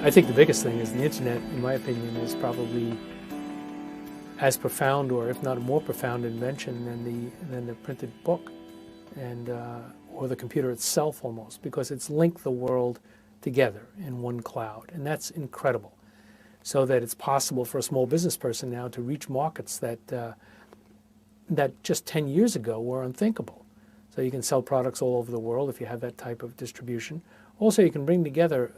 I think the biggest thing is the internet, in my opinion, is probably as profound, or if not a more profound invention than the printed book, and or the computer itself almost, because it's linked the world together in one cloud, and that's incredible. So that it's possible for a small business person now to reach markets that that just 10 years ago were unthinkable. So you can sell products all over the world if you have that type of distribution. Also, you can bring together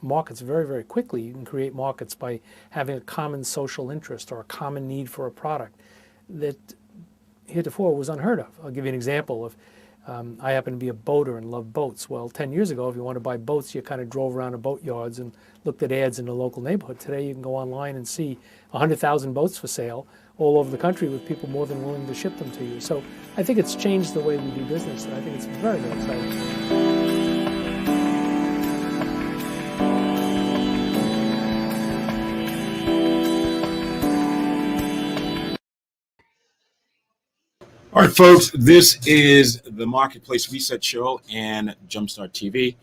markets very, very quickly. You can create markets by having a common social interest or a common need for a product that heretofore was unheard of. I'll give you an example of, I happen to be a boater and love boats. Well, 10 years ago, if you want to buy boats, you kind of drove around the boat yards and looked at ads in the local neighborhood. Today, you can go online and see 100,000 boats for sale all over the country with people more than willing to ship them to you. So I think it's changed the way we do business, and I think it's very, very exciting. All right, folks, this is the Marketplace Reset Show and Jumpstart TV.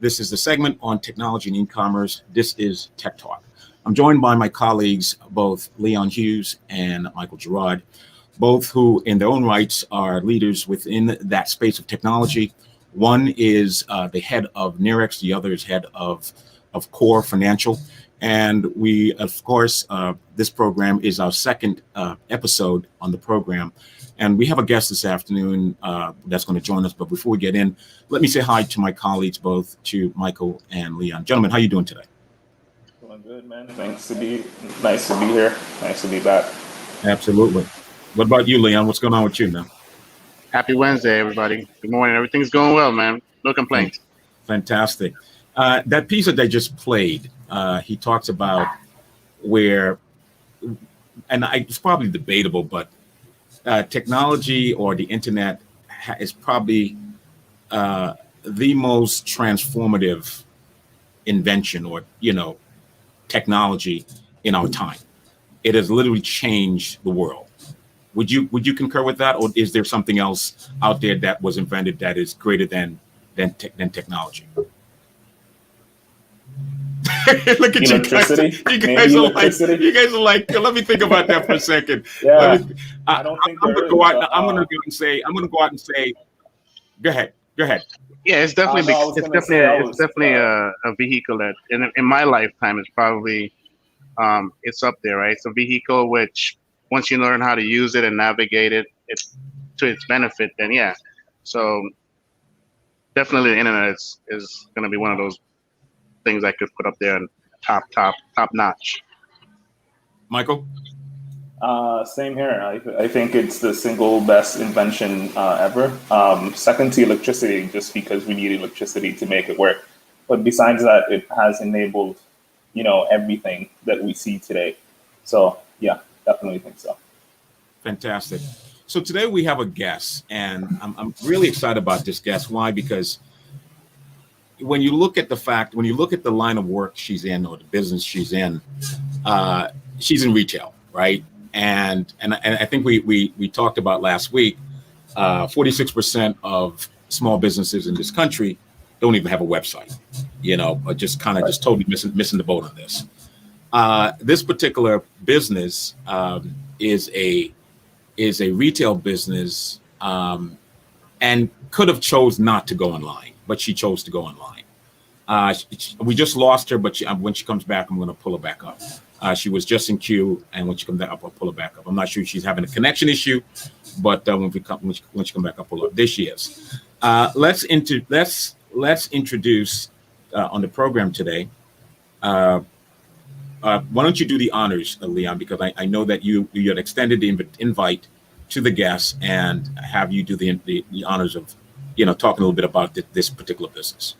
This is the segment on technology and e-commerce. This is Tech Talk. I'm joined by my colleagues, both Leon Hughes and Michael Girard, both who in their own rights are leaders within that space of technology. One is the head of Nerex, the other is head of Core Financial. And we, of course, this program is our second episode on the program. And we have a guest this afternoon that's going to join us. But before we get in, let me say hi to my colleagues, both to Michael and Leon. Gentlemen, how are you doing today? Doing good, man. Nice to be here. Nice to be back. Absolutely. What about you, Leon? What's going on with you, man? Happy Wednesday, everybody. Good morning. Everything's going well, man. No complaints. Fantastic. That piece that they just played, he talks about where, and it's probably debatable, but technology or the internet is probably the most transformative invention or, technology in our time. It has literally changed the world. Would you concur with that, or is there something else out there that was invented that is greater than technology? Look at you guys. You guys are like, let me think about that for a second. Yeah. I'm going to go out and say, go ahead. Yeah, it's definitely a vehicle that in my lifetime is probably it's up there, right? It's a vehicle which once you learn how to use it and navigate it, it's to its benefit. Then yeah, so definitely the internet is going to be one of those things I could put up there and top notch. Michael? Same here. I think it's the single best invention ever. Second to electricity, just because we need electricity to make it work. But besides that, it has enabled, everything that we see today. So yeah, definitely think so. Fantastic. So today we have a guest, and I'm really excited about this guest. Why? Because when you look at the line of work she's in or the business she's in retail, right? And I think we talked about last week, 46% of small businesses in this country don't even have a website, just totally missing the boat on this. This particular business is a retail business and could have chose not to go online, but she chose to go online. We just lost her, but when she comes back, I'm going to pull her back up. She was just in queue, and when she comes back up, I'll pull her back up. I'm not sure if she's having a connection issue, but when she comes back up, I'll pull her up. There she is. Let's introduce on the program today. Why don't you do the honors, Leon? Because I know that you had extended the invite to the guests, and have you do the honors of, talking a little bit about this particular business.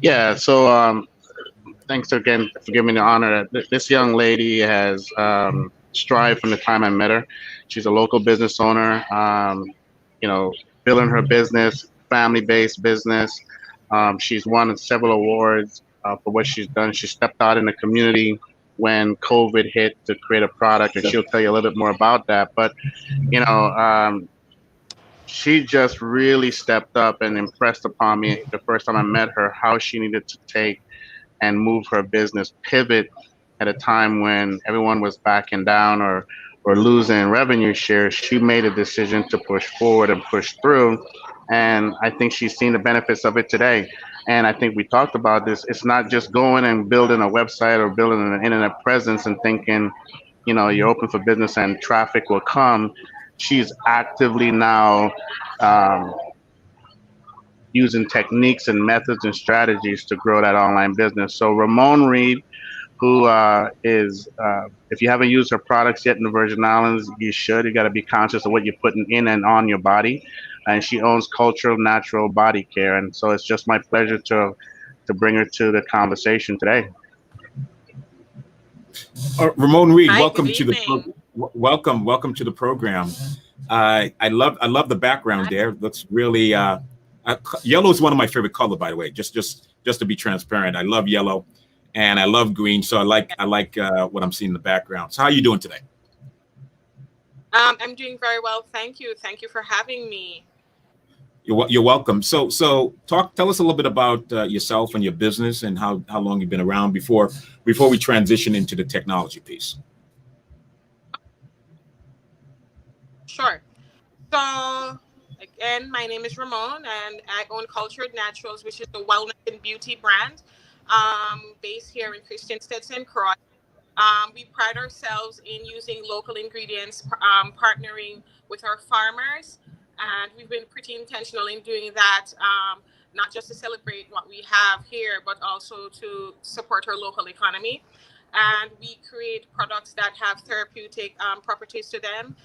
Yeah. So thanks again for giving me the honor. This young lady has strived from the time I met her. She's a local business owner. Building her business, family-based business. She's won several awards for what she's done. She stepped out in the community when COVID hit to create a product, and she'll tell you a little bit more about that. But, she just really stepped up and impressed upon me the first time I met her, how she needed to take and move her business, pivot at a time when everyone was backing down or losing revenue shares. She made a decision to push forward and push through. And I think she's seen the benefits of it today. And I think we talked about this. It's not just going and building a website or building an internet presence and thinking, you're open for business and traffic will come. She's actively now using techniques and methods and strategies to grow that online business. So Ramon Reed, who is, if you haven't used her products yet in the Virgin Islands, you should. You got to be conscious of what you're putting in and on your body. And she owns Cultural Natural Body Care. And so it's just my pleasure to bring her to the conversation today. Ramon Reed, Hi, welcome good to the evening. welcome to the program. I love the background there. Looks really yellow is one of my favorite color, by the way. Just to be transparent, I love yellow, and I love green. So I like what I'm seeing in the background. So how are you doing today? I'm doing very well, thank you. Thank you for having me. You're welcome. So tell us a little bit about yourself and your business and how long you've been around before we transition into the technology piece. Sure. So again, my name is Ramon, and I own Cultured Naturals, which is a wellness and beauty brand based here in Christiansted, St. Croix. We pride ourselves in using local ingredients, partnering with our farmers, and we've been pretty intentional in doing that, not just to celebrate what we have here, but also to support our local economy. And we create products that have therapeutic properties to them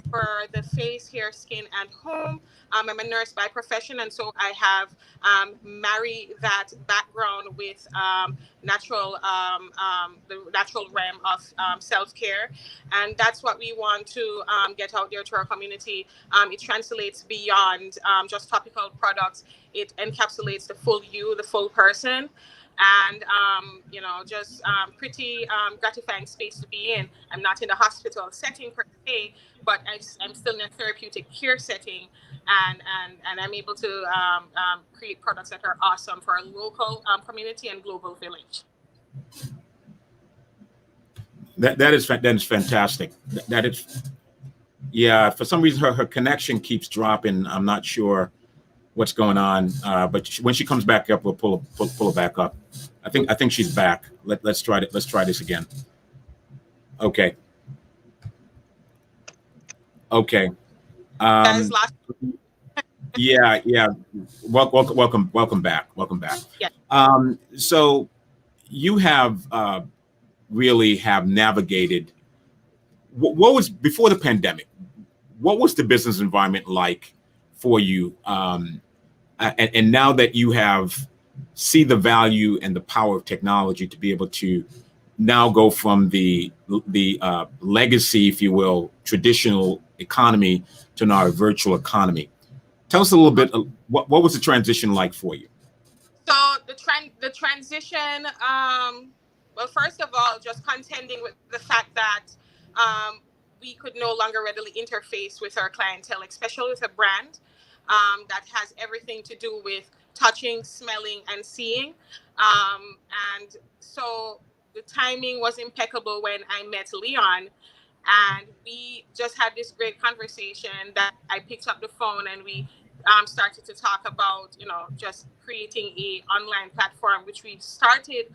for the face, hair, skin, and home. I'm a nurse by profession, and so I have married that background with the natural realm of self-care, and that's what we want to get out there to our community. It translates beyond just topical products. It encapsulates the full you, the full person. And just pretty gratifying space to be in. I'm not in a hospital setting per se, but I'm still in a therapeutic care setting, and I'm able to create products that are awesome for our local community and global village. That is fantastic. That is, yeah. For some reason, her connection keeps dropping. I'm not sure what's going on, but when she comes back up, we'll pull her back up. I think she's back. Let's try it. Let's try this again. Okay. Yeah. Welcome back. Yeah. So you have really have navigated. What was before the pandemic? What was the business environment like for you? And now that you have see the value and the power of technology to be able to now go from the legacy, if you will, traditional economy to now a virtual economy. Tell us a little bit. What was the transition like for you? So the transition. Well, first of all, just contending with the fact that we could no longer readily interface with our clientele, especially with a brand that has everything to do with touching, smelling, and seeing. And so the timing was impeccable when I met Leon, and we just had this great conversation that I picked up the phone and we started to talk about, just creating a online platform, which we started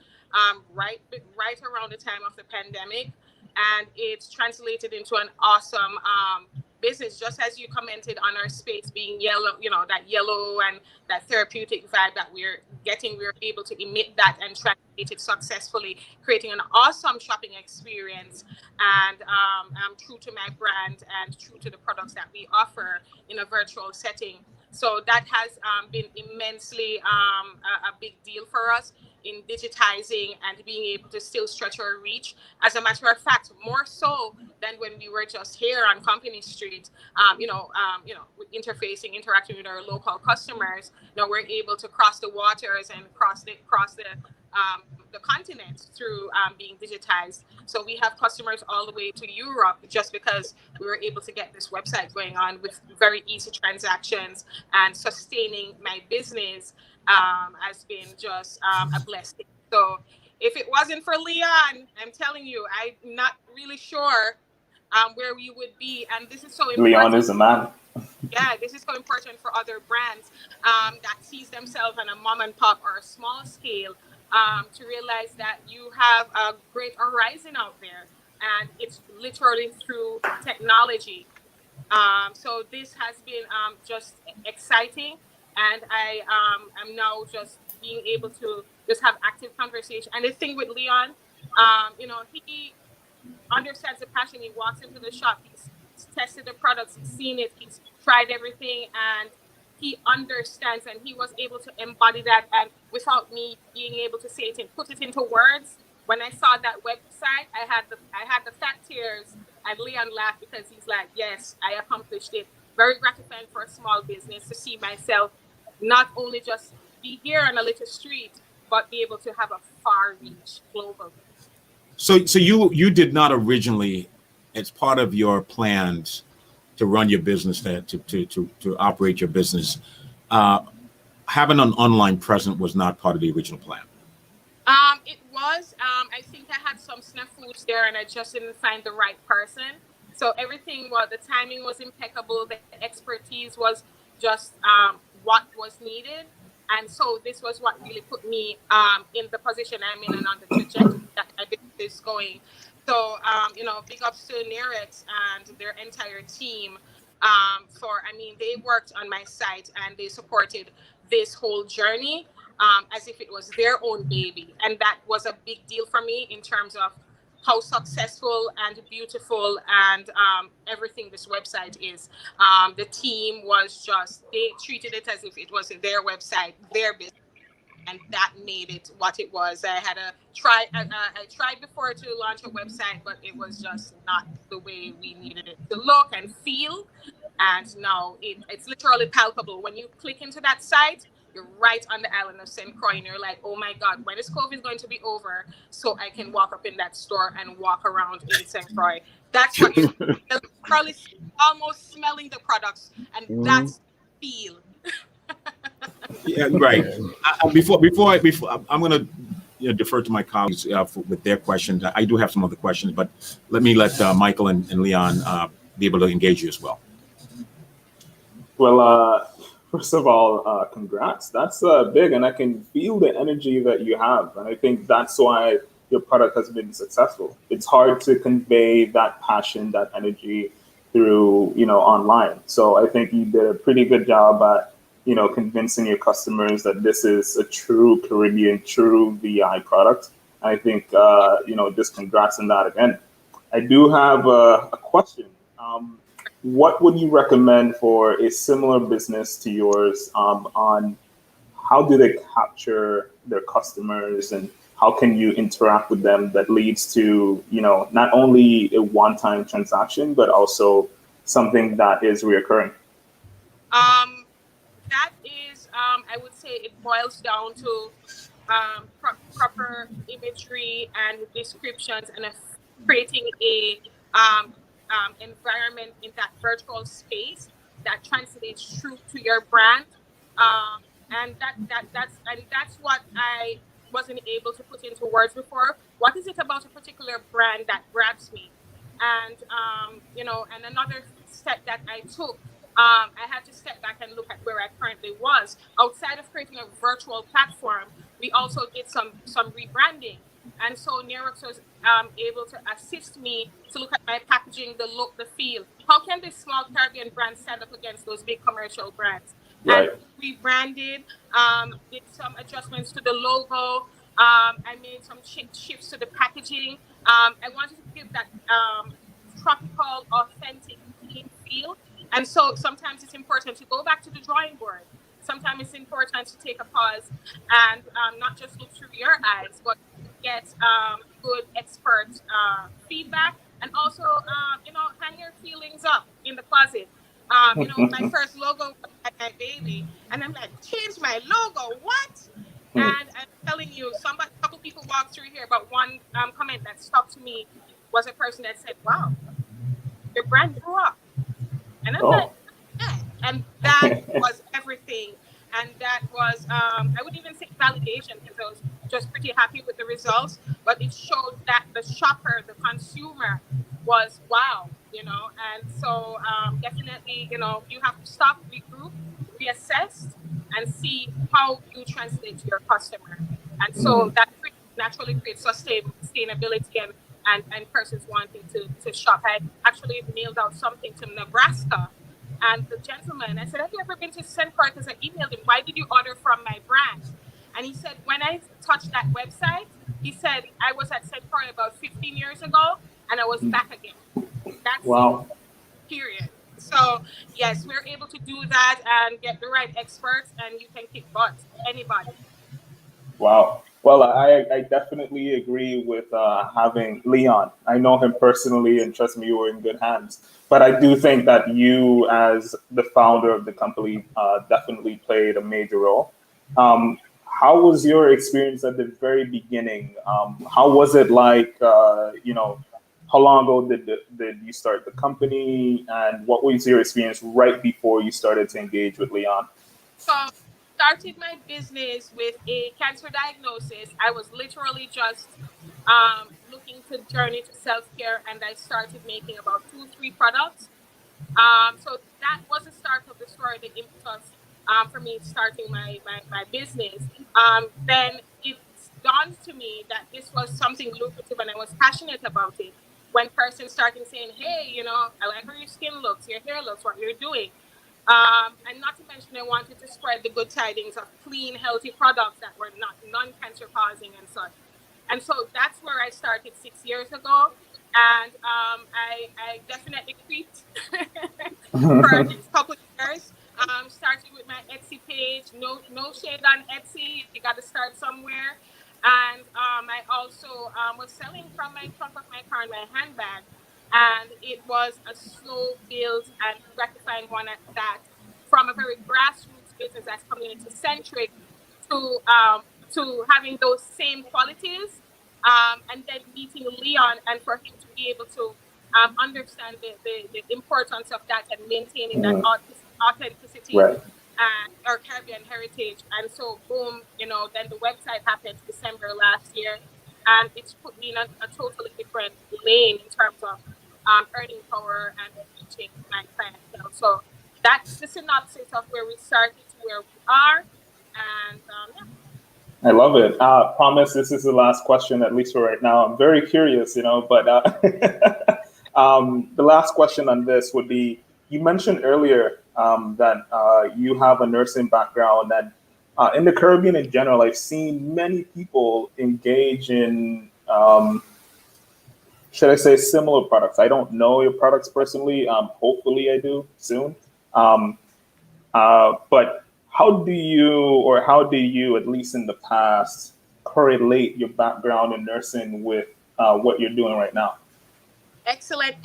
right around the time of the pandemic, and it's translated into an awesome business, just as you commented on our space being yellow, that yellow and that therapeutic vibe that we're getting. We're able to emit that and translate it successfully, creating an awesome shopping experience, and I'm true to my brand and true to the products that we offer in a virtual setting. So that has been immensely a big deal for us in digitizing and being able to still stretch our reach. As a matter of fact, more so than when we were just here on Company Street, interacting with our local customers. We're able to cross the waters and cross the continent through being digitized. So we have customers all the way to Europe just because we were able to get this website going on with very easy transactions, and sustaining my business has been just a blessing. So if it wasn't for Leon, I'm telling you, I'm not really sure where we would be. And this is so important. Leon is a man. Yeah, this is so important for other brands that sees themselves on a mom and pop or a small scale, to realize that you have a great horizon out there, and it's literally through technology. So this has been just exciting, and I am now just being able to just have active conversation. And the thing with Leon, he understands the passion. He walks into the shop, he's tested the products, he's seen it, he's tried everything, and he understands, and he was able to embody that, and without me being able to say it and put it into words. When I saw that website, I had the fat tears, and Leon laughed because he's like, yes, I accomplished it. Very gratifying for a small business to see myself not only just be here on a little street, but be able to have a far reach globally. So you did not originally, as part of your plans to run your business, to operate your business, having an online presence was not part of the original plan. It was. I think I had some snafus there, and I just didn't find the right person. So everything, the timing was impeccable. The expertise was just what was needed. And so this was what really put me in the position I'm in and on the trajectory that I think is going. So, big ups to Nerex and their entire team they worked on my site, and they supported this whole journey as if it was their own baby. And that was a big deal for me in terms of how successful and beautiful and everything this website is. The team was they treated it as if it was their website, their business, and that made it what it was. I tried before to launch a website, but it was just not the way we needed it to look and feel. And now it's literally palpable. When you click into that site, you're right on the island of St. Croix, and you're like, oh my God, when is COVID going to be over so I can walk up in that store and walk around in St. Croix? That's what you're probably almost smelling the products, and that's feel. Yeah, right. Before I'm going to defer to my colleagues with their questions. I do have some other questions, but let Michael and Leon be able to engage you as well. Well, first of all, congrats. That's big, and I can feel the energy that you have, and I think that's why your product has been successful. It's hard to convey that passion, that energy through online. So I think you did a pretty good job at convincing your customers that this is a true Caribbean, true VI product. I think just congrats on that again. I do have a question. What would you recommend for a similar business to yours on how do they capture their customers, and how can you interact with them that leads to, not only a one-time transaction, but also something that is reoccurring? That is, I would say it boils down to proper imagery and descriptions, and creating a environment in that virtual space that translates true to your brand, and that's what I wasn't able to put into words before. What is it about a particular brand that grabs me? And and another step that I took, I had to step back and look at where I currently was. Outside of creating a virtual platform, we also did some rebranding. And so Nerox was able to assist me to look at my packaging, the look, the feel. How can this small Caribbean brand stand up against those big commercial brands? Right. And rebranded, did some adjustments to the logo. I made some shifts to the packaging. I wanted to give that tropical, authentic, clean feel. And so sometimes it's important to go back to the drawing board. Sometimes it's important to take a pause and not just look through your eyes, but get good expert feedback, and also hang your feelings up in the closet. My first logo was like my baby, and I'm like, change my logo, what? And I'm telling you, a couple people walked through here, but one comment that stuck to me was a person that said, wow, your brand grew up. And I'm like, yeah. And that was everything. And that was, I wouldn't even say validation, because I was just pretty happy with the results, but it showed that the shopper, the consumer, was wow, and so definitely, you have to stop, regroup, reassess, and see how you translate to your customer. And so that naturally creates sustainability and persons wanting to shop. I actually mailed out something to Nebraska, and the gentleman, I said, have you ever been to St. Croix? Because I emailed him, why did you order from my brand? And he said, when I touched that website, he said, I was at St. Croix about 15 years ago, and I was back again. That's wow. It, period. So, yes, we're able to do that and get the right experts, and you can kick butt, anybody. Wow. Well, I definitely agree with having Leon. I know him personally, and trust me, you were in good hands. But I do think that you, as the founder of the company, definitely played a major role. How was your experience at the very beginning? How was it like, how long ago did you start the company? And what was your experience right before you started to engage with Leon? So, started my business with a cancer diagnosis. I was literally just looking to journey to self-care, and I started making about 2-3 products. So that was the start of the story, the impetus for me starting my business. Then it dawned to me that this was something lucrative, and I was passionate about it. When persons started saying, hey, I like how your skin looks, your hair looks, what you're doing. And not to mention, I wanted to spread the good tidings of clean, healthy products that were not non-cancer causing and such. And so that's where I started 6 years ago. And I definitely creeped for a couple of years. Started with my Etsy page. No shade on Etsy. You got to start somewhere. And I also was selling from my trunk of my car and my handbag. And it was a slow build and gratifying one at that, from a very grassroots business that's community centric to having those same qualities, and then meeting Leon, and for him to be able to understand the importance of that and maintaining that authenticity, right, and our Caribbean heritage. And so boom, then the website happened December last year, and it's put me in a totally different lane in terms of earning power and reaching my clientele. So that's the synopsis of where we started to where we are. And yeah. I love it. Promise this is the last question, at least for right now. I'm very curious, but the last question on this would be, you mentioned earlier that you have a nursing background, and in the Caribbean in general, I've seen many people engage in, should I say, similar products. I don't know your products personally. Hopefully I do soon. But how do you, at least in the past, correlate your background in nursing with what you're doing right now? Excellent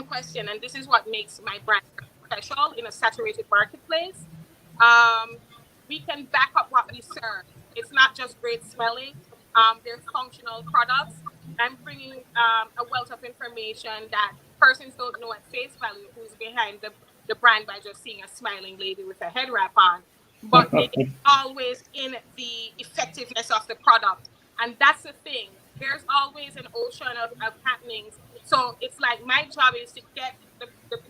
question. And this is what makes my brand special in a saturated marketplace. We can back up what we serve. It's not just great smelling. They're functional products. I'm bringing a wealth of information that persons don't know at face value who's behind the brand by just seeing a smiling lady with a head wrap on. But it's always in the effectiveness of the product. And that's the thing. There's always an ocean of happenings. So it's like my job is to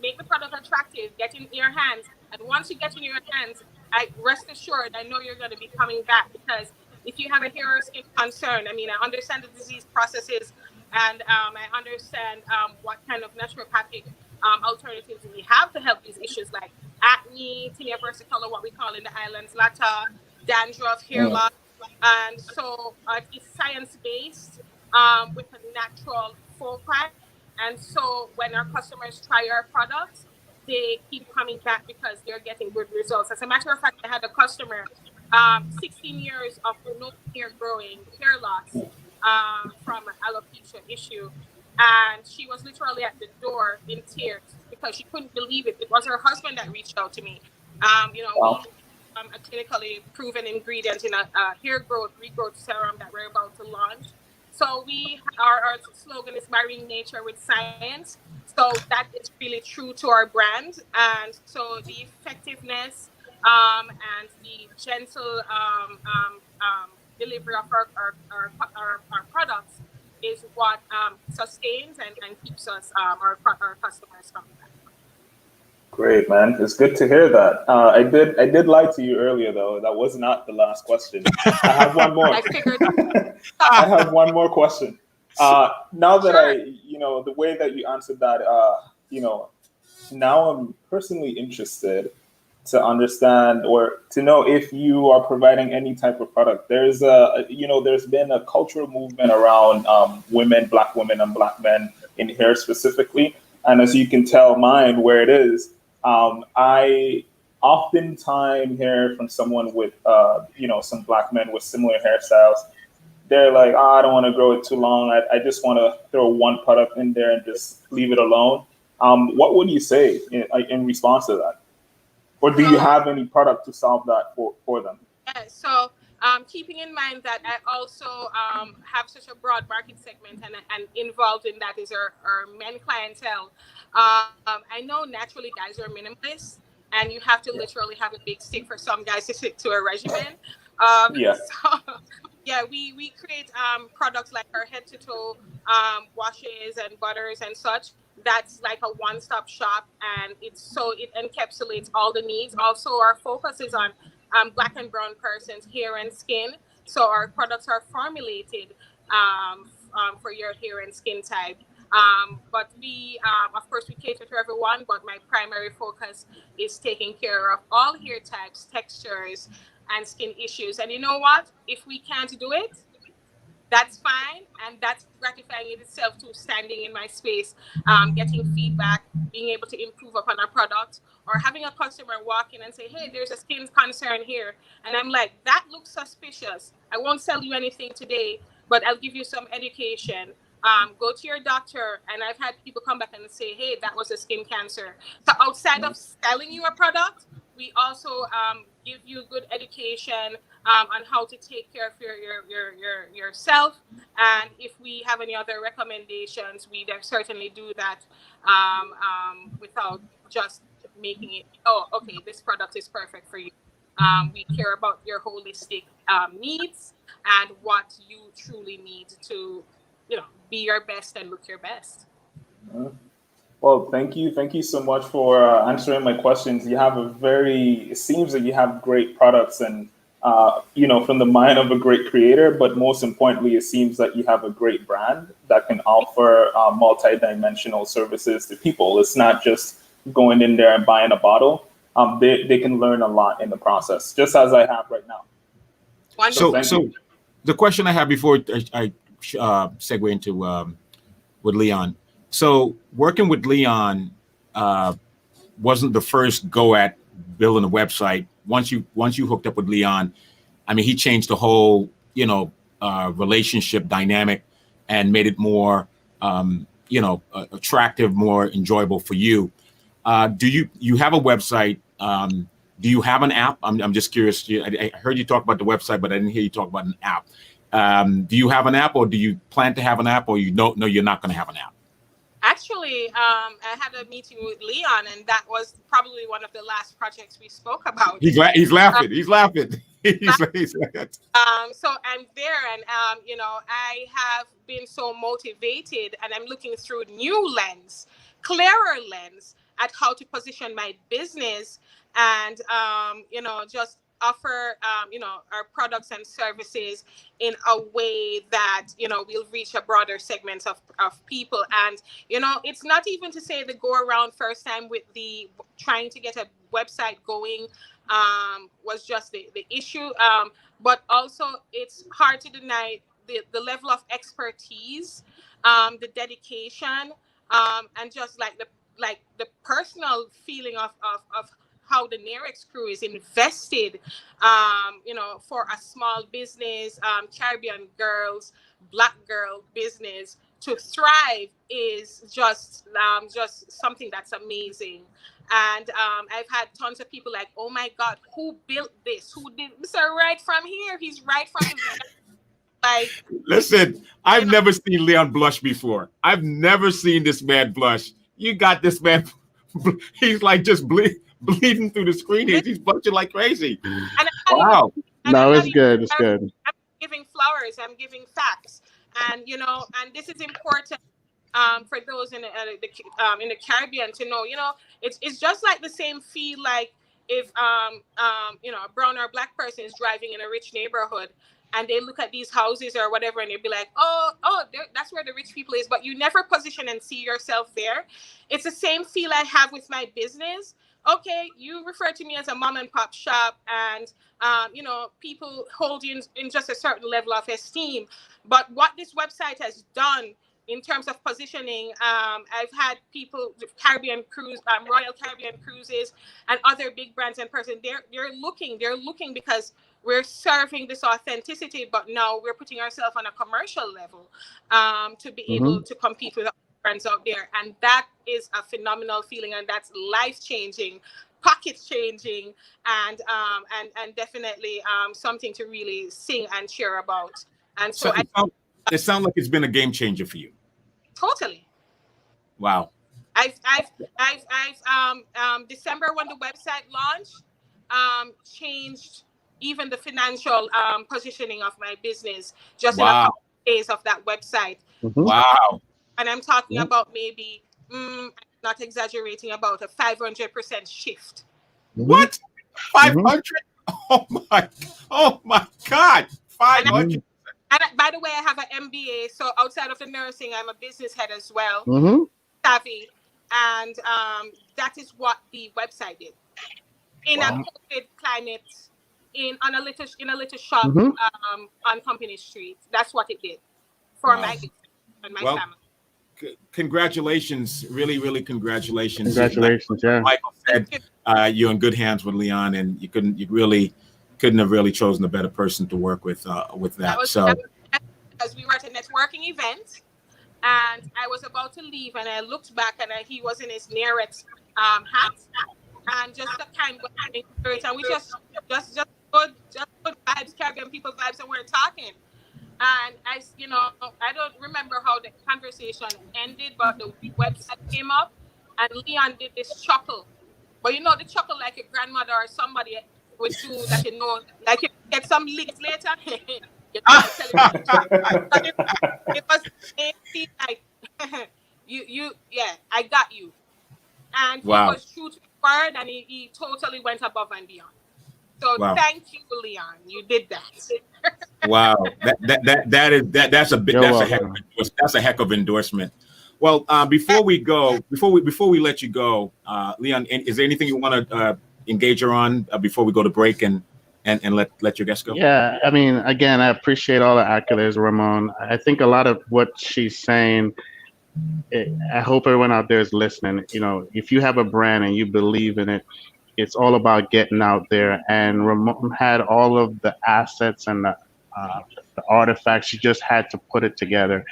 make the product attractive, get in your hands. And once you get in your hands, I rest assured, I know you're going to be coming back, because if you have a hair or skin concern, I mean, I understand the disease processes, and I understand what kind of naturopathic alternatives we have to help these issues like acne, tinea versicolor, what we call in the islands, lata, dandruff, hair loss. And so it's science-based with a natural foci. And so when our customers try our products, they keep coming back because they're getting good results. As a matter of fact, I had a customer, 16 years of no hair growing, hair loss from an alopecia issue. And she was literally at the door in tears because she couldn't believe it. It was her husband that reached out to me. We a clinically proven ingredient in a hair growth, regrowth serum that we're about to launch. So our slogan is marrying nature with science. So that is really true to our brand. And so the effectiveness and the gentle delivery of our products is what sustains and keeps us our customers coming back. Great, man. It's good to hear that. I did lie to you earlier, though. That was not the last question. I have one more. I figured. I have one more question. Now that the way that you answered that, now I'm personally interested to understand or to know if you are providing any type of product. There's been a cultural movement around women, Black women and Black men in hair specifically. And as you can tell mine where it is, I oftentimes hear from someone with, some Black men with similar hairstyles. They're like, I don't want to grow it too long. I just want to throw one product in there and just leave it alone. What would you say in response to that? Or do you have any product to solve that for them? Yeah, so keeping in mind that I also have such a broad market segment and involved in that is our men clientele. I know naturally guys are minimalists and you have to literally have a big stick for some guys to stick to a regimen. We create products like our head to toe washes and butters and such. That's like a one-stop shop, and it encapsulates all the needs. Also, our focus is on Black and brown persons' hair and skin. So our products are formulated for your hair and skin type. But we, of course, we cater to everyone, but my primary focus is taking care of all hair types, textures, and skin issues. And you know what? If we can't do it, that's fine. And that's gratifying in itself to standing in my space, getting feedback, being able to improve upon our product, or having a customer walk in and say, hey, there's a skin concern here. And I'm like, that looks suspicious. I won't sell you anything today, but I'll give you some education. Go to your doctor. And I've had people come back and say, hey, that was a skin cancer. So outside of selling you a product, we also give you good education on how to take care of yourself. And if we have any other recommendations, we certainly do that without just making it, this product is perfect for you. We care about your holistic needs and what you truly need to, be your best and look your best. Well, thank you. Thank you so much for answering my questions. It seems that you have great products and, from the mind of a great creator, but most importantly, it seems that you have a great brand that can offer multi-dimensional services to people. It's not just going in there and buying a bottle. They can learn a lot in the process, just as I have right now. Wonderful. So the question I have before I segue into with Leon. So working with Leon wasn't the first go at building a website. Once you hooked up with Leon, I mean, he changed the whole relationship dynamic and made it more attractive, more enjoyable for you. Do you have a website? Do you have an app? I'm just curious. I heard you talk about the website, but I didn't hear you talk about an app. Do you have an app, or do you plan to have an app, or you're not going to have an app? Actually, I had a meeting with Leon, and that was probably one of the last projects we spoke about. He's laughing. He's laughing. So I'm there, and I have been so motivated, and I'm looking through new lens, clearer lens at how to position my business, and just offer, our products and services in a way that, we'll reach a broader segment of people. And, it's not even to say the go around first time with the trying to get a website going was just the issue. But also it's hard to deny the level of expertise, the dedication, and just like the personal feeling of how the Nerex crew is invested, for a small business, Caribbean girls, Black girl business to thrive is just something that's amazing. And I've had tons of people like, oh my God, who built this? Who did this? Right from here. He's right from the like. Listen, I've never seen Leon blush before. I've never seen this man blush. You got this man. He's like just bleeding through the screen. He's blushing like crazy. Wow. No, it's good. It's good. I'm giving flowers. I'm giving facts. And, and this is important for those in the Caribbean to know, it's just like the same feel like if, a brown or Black person is driving in a rich neighborhood and they look at these houses or whatever, and they'll be like, oh, that's where the rich people is. But you never position and see yourself there. It's the same feel I have with my business. Okay, you refer to me as a mom and pop shop, and people hold you in just a certain level of esteem. But what this website has done in terms of positioning, I've had people, Caribbean Cruise, Royal Caribbean Cruises, and other big brands in person. They're looking because we're serving this authenticity, but now we're putting ourselves on a commercial level to be able to compete with brands out there. And that is a phenomenal feeling, and that's life-changing, pocket-changing, and definitely something to really sing and cheer about. And so it sounds like it's been a game changer for you. Totally. Wow. I've December when the website launched, changed even the financial positioning of my business just in a couple of days of that website. Wow. And I'm talking about maybe, I'm not exaggerating, about a 500% shift. What? 500? Oh my God. 500. And by the way, I have an MBA. So outside of the nursing, I'm a business head as well. Savvy. And that is what the website did. In a COVID climate, in a little shop on Company Street. That's what it did for my business and my family. Congratulations. Really, really congratulations. Congratulations, yeah. Michael said you're in good hands with Leon, and you couldn't have really chosen a better person to work with that. Because we were at a networking event, and I was about to leave, and I looked back, and he was in his Nerex hat, and just the kind of spirit, and we just good vibes, Caribbean people vibes, and we're talking. And I don't remember how the conversation ended, but the website came up, and Leon did this chuckle. But the chuckle like your grandmother or somebody would do that, like you get some leaks later. It was like I got you. And he was true to his word, and he totally went above and beyond. So thank you, Leon. You did that. Wow, that's a heck of endorsement. Well, before we let you go, Leon, is there anything you want to engage her on before we go to break and let your guest go? Yeah, I mean, again, I appreciate all the accolades, Ramon. I think a lot of what she's saying, I hope everyone out there is listening. If you have a brand and you believe in it, it's all about getting out there. And Ramon had all of the assets and the artifacts. She just had to put it together.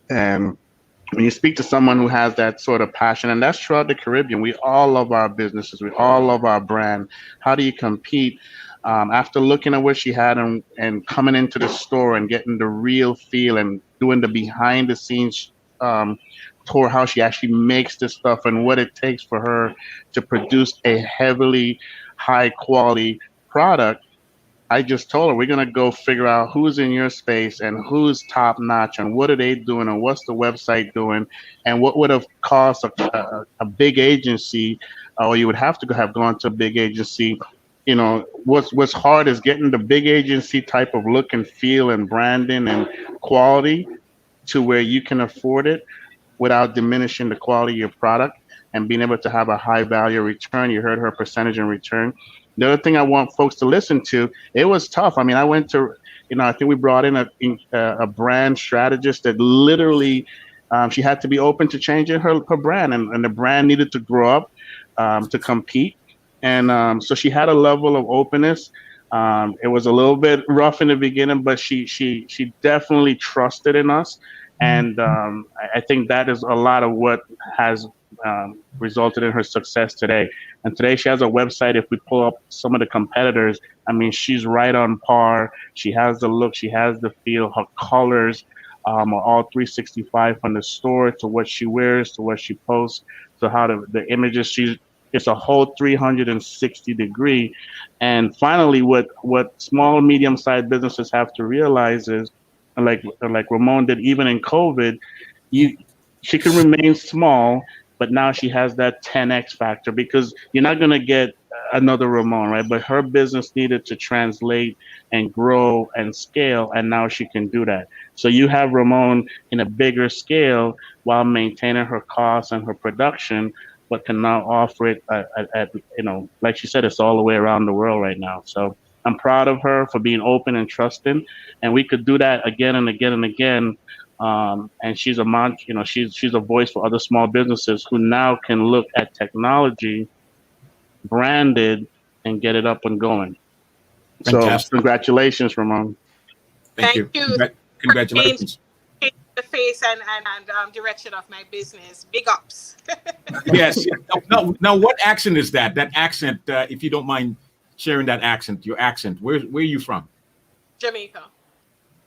And when you speak to someone who has that sort of passion, and that's throughout the Caribbean, we all love our businesses. We all love our brand. How do you compete? After looking at what she had and coming into the store and getting the real feel and doing the behind the scenes tour, how she actually makes this stuff and what it takes for her to produce a heavily high quality product, I just told her, we're going to go figure out who's in your space and who's top notch and what are they doing and what's the website doing and what would have cost a big agency, or you would have to have gone to a big agency what's hard is getting the big agency type of look and feel and branding and quality to where you can afford it without diminishing the quality of your product and being able to have a high value return. You heard her percentage in return. The other thing I want folks to listen to, it was tough. I mean, I went to, I think we brought in a brand strategist that literally, she had to be open to changing her brand, and the brand needed to grow up to compete. And so she had a level of openness. It was a little bit rough in the beginning, but she definitely trusted in us. And I think that is a lot of what has resulted in her success today. And today she has a website. If we pull up some of the competitors, I mean, she's right on par. She has the look, she has the feel, her colors are all 365 from the store to what she wears, to what she posts, to how the images, it's a whole 360 degree. And finally, what small, medium-sized businesses have to realize is, like Ramon did, even in COVID, she can remain small, but now she has that 10x factor, because you're not going to get another Ramon, right? But her business needed to translate and grow and scale, and now she can do that. So you have Ramon in a bigger scale while maintaining her costs and her production, but can now offer it at like she said, it's all the way around the world right now. So I'm proud of her for being open and trusting, and we could do that again and again and again. And she's she's a voice for other small businesses who now can look at technology, branded, and get it up and going. Fantastic. So congratulations, Ramon. Thank you. Congratulations. The face and direction of my business. Big ups. Yes. No. What accent is that? That accent, if you don't mind sharing that accent, your accent. Where are you from? Jamaica.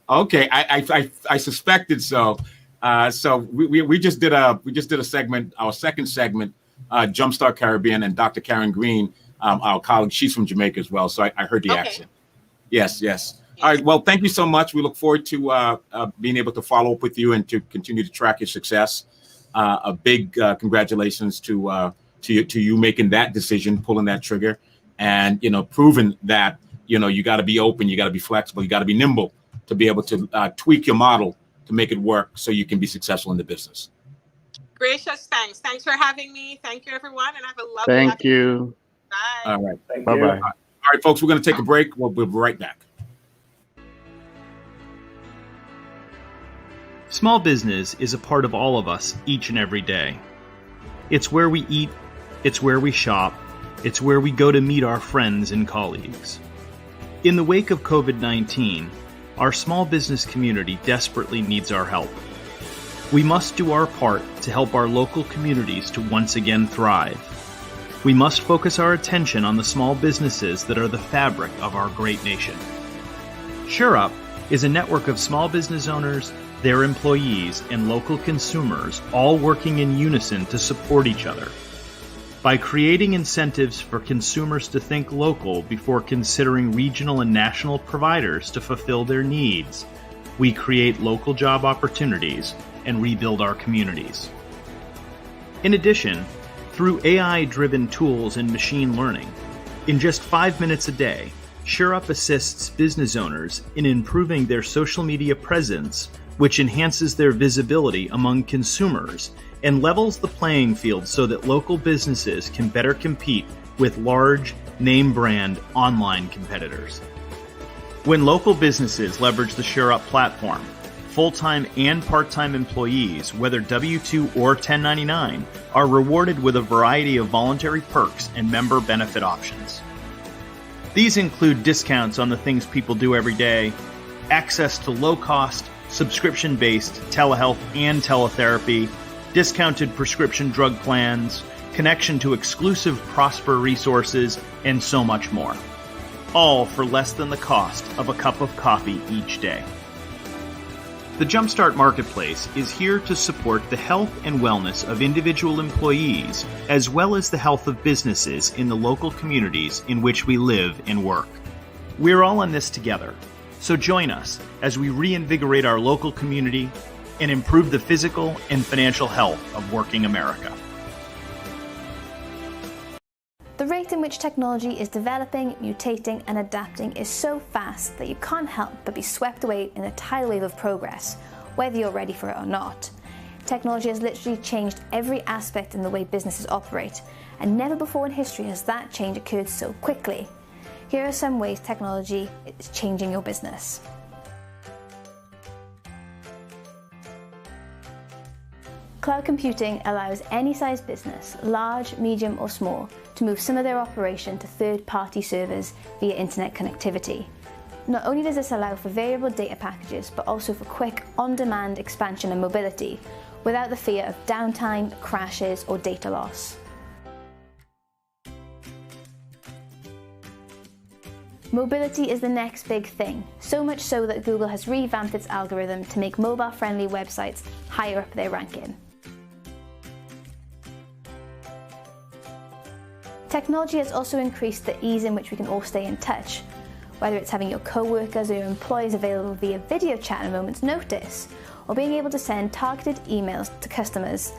Okay, I suspected so. So we just did a segment, our second segment, Jumpstart Caribbean, and Dr. Karen Green, our colleague, she's from Jamaica as well. So I heard the accent. Yes. All right. Well, thank you so much. We look forward to being able to follow up with you and to continue to track your success. A big congratulations to you making that decision, pulling that trigger, and proving that you got to be open, you got to be flexible, you got to be nimble to be able to tweak your model to make it work so you can be successful in the business. Gracious thanks. Thanks for having me. Thank you, everyone, and have a lovely Thank you. Bye. All right. Bye-bye. All right, folks, we're going to take a break. We'll be right back. Small business is a part of all of us each and every day. It's where we eat, it's where we shop, it's where we go to meet our friends and colleagues. In the wake of COVID-19, our small business community desperately needs our help. We must do our part to help our local communities to once again thrive. We must focus our attention on the small businesses that are the fabric of our great nation. SureUp is a network of small business owners, their employees, and local consumers all working in unison to support each other. By creating incentives for consumers to think local before considering regional and national providers to fulfill their needs, we create local job opportunities and rebuild our communities. In addition, through AI-driven tools and machine learning, in just 5 minutes a day, SureUp assists business owners in improving their social media presence, which enhances their visibility among consumers and levels the playing field so that local businesses can better compete with large, name-brand online competitors. When local businesses leverage the SureUp platform, full-time and part-time employees, whether W-2 or 1099, are rewarded with a variety of voluntary perks and member benefit options. These include discounts on the things people do every day, access to low-cost, subscription-based telehealth and teletherapy, discounted prescription drug plans, connection to exclusive Prosper resources, and so much more. All for less than the cost of a cup of coffee each day. The Jumpstart Marketplace is here to support the health and wellness of individual employees, as well as the health of businesses in the local communities in which we live and work. We're all in this together, so join us as we reinvigorate our local community and improve the physical and financial health of working America. The rate in which technology is developing, mutating, and adapting is so fast that you can't help but be swept away in a tidal wave of progress, whether you're ready for it or not. Technology has literally changed every aspect in the way businesses operate, and never before in history has that change occurred so quickly. Here are some ways technology is changing your business. Cloud computing allows any size business, large, medium or small, to move some of their operation to third-party servers via internet connectivity. Not only does this allow for variable data packages, but also for quick, on-demand expansion and mobility, without the fear of downtime, crashes or data loss. Mobility is the next big thing, so much so that Google has revamped its algorithm to make mobile-friendly websites higher up their ranking. Technology has also increased the ease in which we can all stay in touch, whether it's having your co-workers or your employees available via video chat at a moment's notice, or being able to send targeted emails to customers.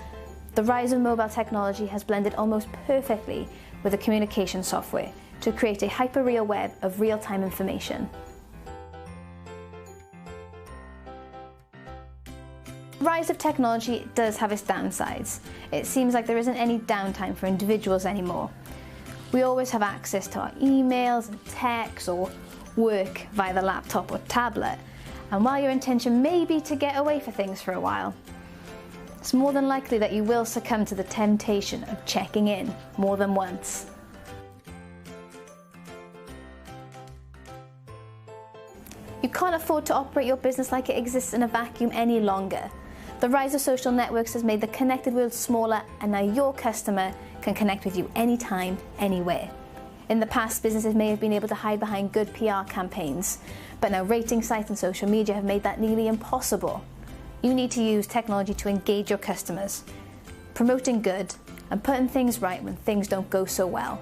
The rise of mobile technology has blended almost perfectly with the communication software to create a hyper-real web of real-time information. The rise of technology does have its downsides. It seems like there isn't any downtime for individuals anymore. We always have access to our emails and texts or work via the laptop or tablet, and while your intention may be to get away for things for a while, it's more than likely that you will succumb to the temptation of checking in more than once. You can't afford to operate your business like it exists in a vacuum any longer. The rise of social networks has made the connected world smaller, and now your customer can connect with you anytime, anywhere. In the past, businesses may have been able to hide behind good PR campaigns, but now rating sites and social media have made that nearly impossible. You need to use technology to engage your customers, promoting good and putting things right when things don't go so well.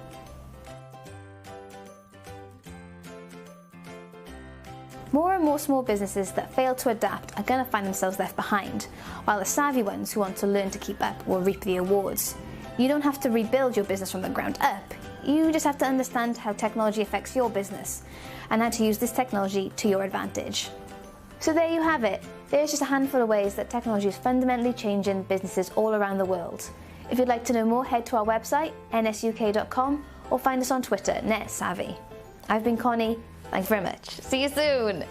More and more small businesses that fail to adapt are going to find themselves left behind, while the savvy ones who want to learn to keep up will reap the awards. You don't have to rebuild your business from the ground up. You just have to understand how technology affects your business and how to use this technology to your advantage. So there you have it. There's just a handful of ways that technology is fundamentally changing businesses all around the world. If you'd like to know more, head to our website, nsuk.com, or find us on Twitter, NetSavvy. I've been Connie. Thanks very much. See you soon.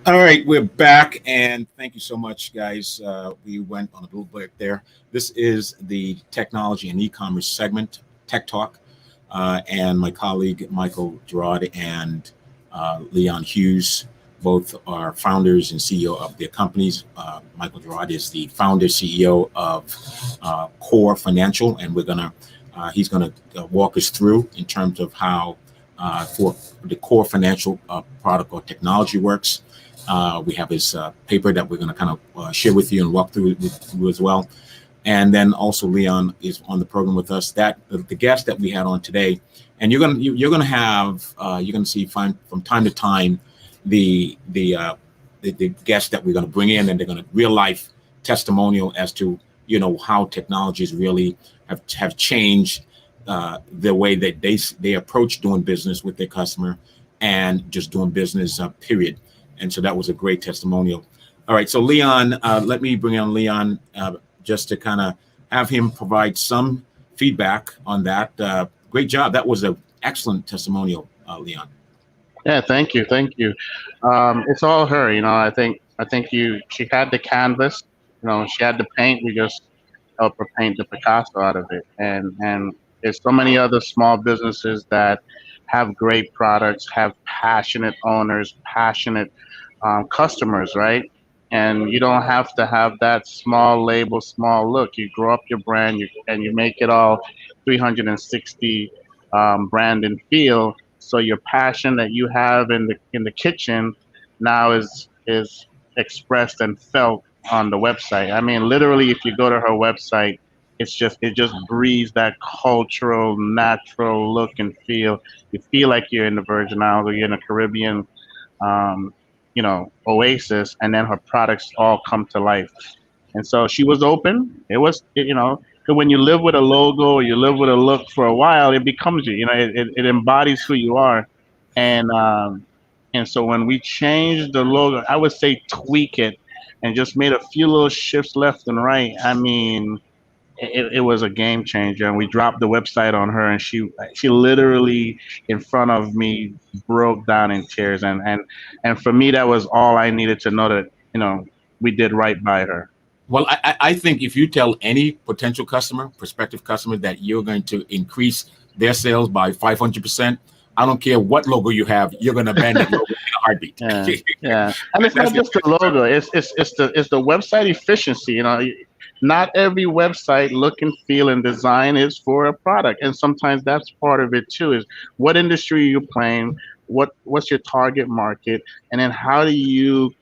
All right, we're back, and thank you so much, guys. We went on a little break there. This is the technology and e-commerce segment, Tech Talk, and my colleague Michael Girard and Leon Hughes, both are founders and CEO of their companies. Michael Girard is the founder CEO of Core Financial, and he's gonna walk us through in terms of how for the Core Financial product or technology works. We have his paper that we're going to kind of share with you and walk through with you as well. And then also Leon is on the program with us. That the guest that we had on today, and you're going to see from time to time the guests that we're going to bring in, and they're going to real life testimonial as to how technologies really have changed the way that they approach doing business with their customer and just doing business period. And so that was a great testimonial. All right, so Leon, let me bring on Leon just to kind of have him provide some feedback on that. Great job. That was an excellent testimonial, Leon. Yeah, thank you. It's all her, I think she had the canvas, she had the paint. We just helped her paint the Picasso out of it. And there's so many other small businesses that have great products, have passionate owners, passionate customers, right? And you don't have to have that small label, small look. You grow up your brand, and you make it all 360 brand and feel. So your passion that you have in the kitchen now is expressed and felt on the website. I mean, literally, if you go to her website, it just breathes that cultural, natural look and feel. You feel like you're in the Virgin Islands or you're in a Caribbean, oasis, and then her products all come to life. And so she was open. It was, Because when you live with a logo or you live with a look for a while, it becomes you. You know, it embodies who you are. And so when we changed the logo, I would say tweak it and just made a few little shifts left and right. I mean, it was a game changer. And we dropped the website on her, and she literally in front of me broke down in tears. And for me, that was all I needed to know, that, you know, we did right by her. Well, I think if you tell any potential customer, prospective customer, that you're going to increase their sales by 500%, I don't care what logo you have, you're going to ban that logo in a heartbeat. Yeah. And it's not just the logo; it's the website efficiency. You know, not every website look and feel and design is for a product, and sometimes that's part of it too. Is what industry are you playing? What's your target market? And then how do you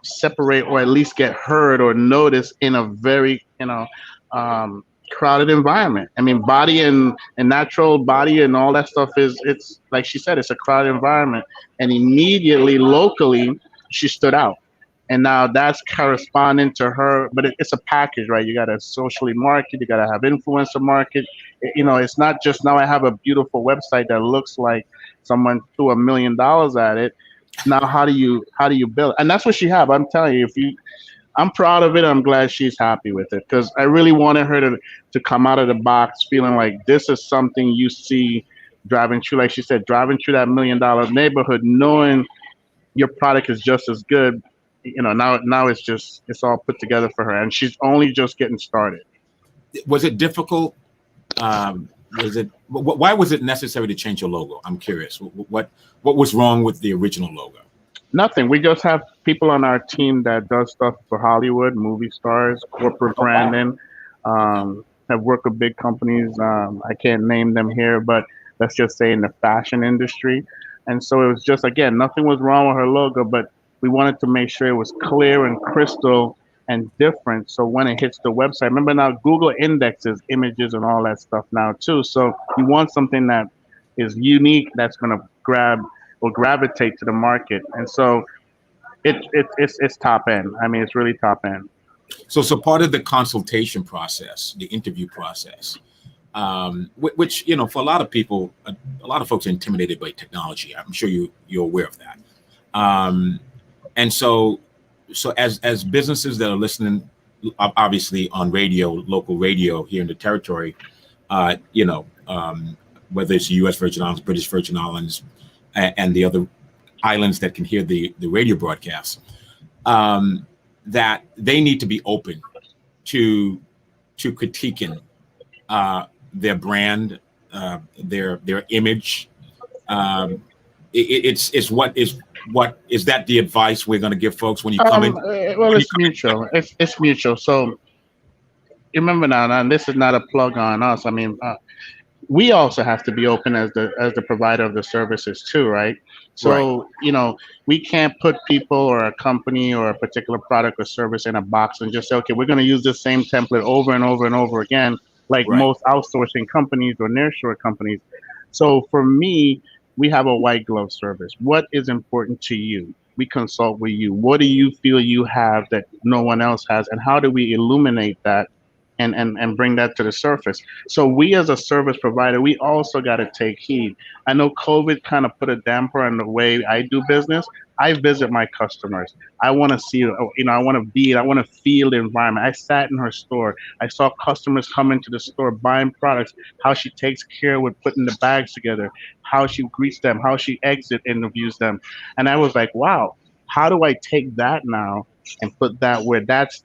separate, or at least get heard or noticed in a very, crowded environment? I mean, body and natural body and all that stuff it's like she said, it's a crowded environment. And immediately locally, she stood out. And now that's corresponding to her, but it's a package, right? You got to socially market, you got to have influencer market. It's not just, now I have a beautiful website that looks like someone threw $1 million at it. Now, how do you build? And that's what she have. I'm telling you, I'm proud of it. I'm glad she's happy with it, because I really wanted her to come out of the box feeling like this is something you see driving through, like she said, driving through that $1 million neighborhood, knowing your product is just as good. Now it's all put together for her, and she's only just getting started. Was it difficult? Why was it necessary to change your logo? I'm curious. What was wrong with the original logo? Nothing. We just have people on our team that does stuff for Hollywood, movie stars, corporate branding, have worked with big companies. I can't name them here, but let's just say in the fashion industry. And so it was just, again, nothing was wrong with her logo, but we wanted to make sure it was clear and crystal and different. So when it hits the website, remember now Google indexes images and all that stuff now too. So you want something that is unique, that's going to grab or gravitate to the market. And so it's top end. I mean, it's really top end. So part of the consultation process, the interview process, which, for a lot of people, a lot of folks are intimidated by technology. I'm sure you're aware of that. And so as businesses that are listening, obviously on radio, local radio here in the territory, whether it's the U.S. Virgin Islands, British Virgin Islands, and the other islands that can hear the radio broadcasts, that they need to be open to critiquing their brand, their image. What is that the advice we're going to give folks when you come in? Well, it's mutual. It's mutual. So remember now, and this is not a plug on us. I mean, we also have to be open as the provider of the services too, right? So, right. We can't put people or a company or a particular product or service in a box and just say, okay, we're going to use the same template over and over and over again, like right. Most outsourcing companies or nearshore companies. So for me, we have a white glove service. What is important to you? We consult with you. What do you feel you have that no one else has? And how do we illuminate that and bring that to the surface? So we as a service provider, we also got to take heed. I know COVID kind of put a damper on the way I do business. I visit my customers. I want to see, I want to feel the environment. I sat in her store. I saw customers come into the store buying products, how she takes care with putting the bags together, how she greets them, how she interviews them. And I was like, wow, how do I take that now and put that where that's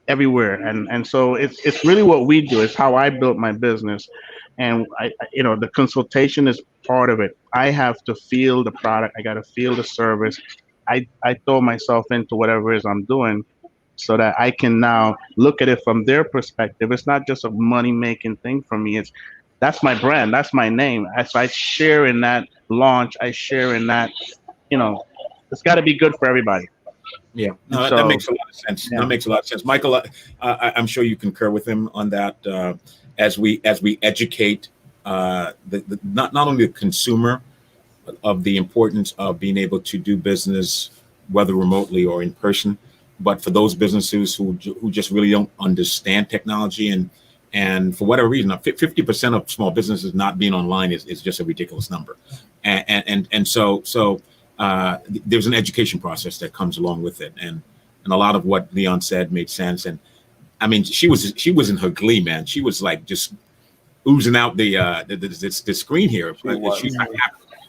everywhere? And so it's really what we do. It's how I built my business. And the consultation is part of it. I have to feel the product. I got to feel the service. I throw myself into whatever it is I'm doing so that I can now look at it from their perspective. It's not just a money-making thing for me. That's my brand. That's my name. As I share in that launch, I share in that, it's got to be good for everybody. Yeah, no, that makes a lot of sense. Yeah. That makes a lot of sense. Michael, I'm sure you concur with him on that. As we educate not only the consumer of the importance of being able to do business, whether remotely or in person, but for those businesses who just really don't understand technology and And for whatever reason, 50% of small businesses not being online is just a ridiculous number. And so there's an education process that comes along with it. And a lot of what Leon said made sense. And I mean, she was in her glee, man. She was like just oozing out the screen here.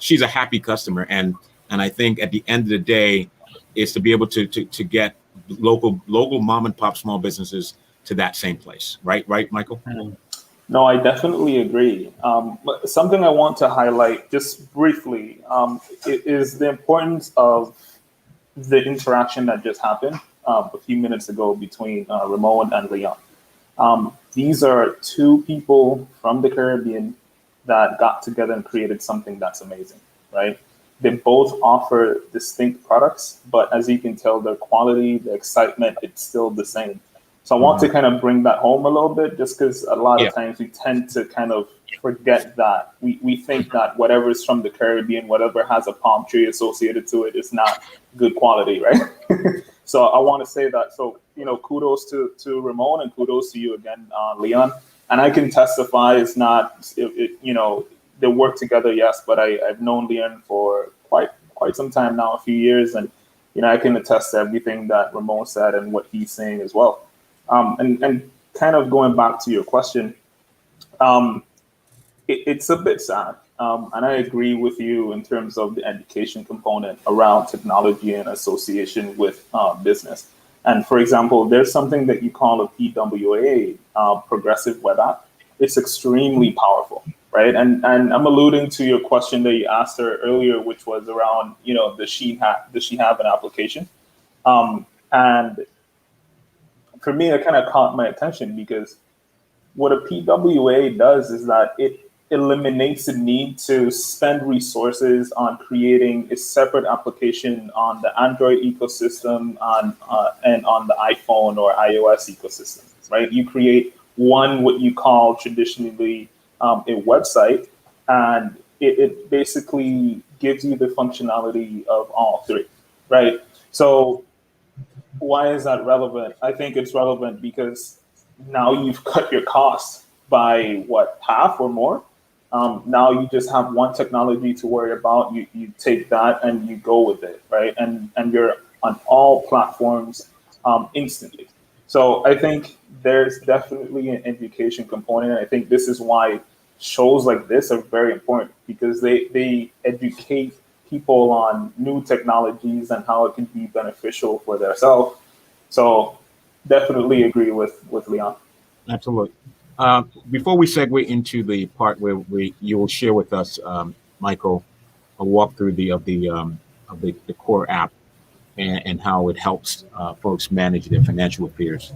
She's a happy customer. And I think at the end of the day, is to be able to get local mom and pop small businesses to that same place, right, Michael? No, I definitely agree. But something I want to highlight just briefly is the importance of the interaction that just happened a few minutes ago between Ramon and Leon. These are two people from the Caribbean that got together and created something that's amazing, right? They both offer distinct products, but as you can tell, their quality, the excitement, it's still the same. So I want to kind of bring that home a little bit, just because a lot of times we tend to kind of forget that. We think that whatever is from the Caribbean, whatever has a palm tree associated to it is not good quality, right? So I want to say that. So, kudos to Ramon and kudos to you again, Leon. And I can testify it's not, they work together, yes, but I've known Leon for quite some time now, a few years. And, I can attest to everything that Ramon said and what he's saying as well. And kind of going back to your question, it's a bit sad. And I agree with you in terms of the education component around technology and association with business. And for example, there's something that you call a PWA, Progressive Web App. It's extremely powerful, right? And I'm alluding to your question that you asked her earlier, which was around, does she have an application? And for me, it kind of caught my attention because what a PWA does is that it eliminates the need to spend resources on creating a separate application on the Android ecosystem and on the iPhone or iOS ecosystem, right? You create one, what you call traditionally a website, and it basically gives you the functionality of all three, right? So why is that relevant? I think it's relevant because now you've cut your costs by half or more. Now you just have one technology to worry about. You take that and you go with it, right? And you're on all platforms instantly. So I think there's definitely an education component. I think this is why shows like this are very important because they educate people on new technologies and how it can be beneficial for themselves. So definitely agree with Leon. Absolutely. Before we segue into the part where you will share with us, Michael, a walkthrough of the core app and how it helps folks manage their financial affairs.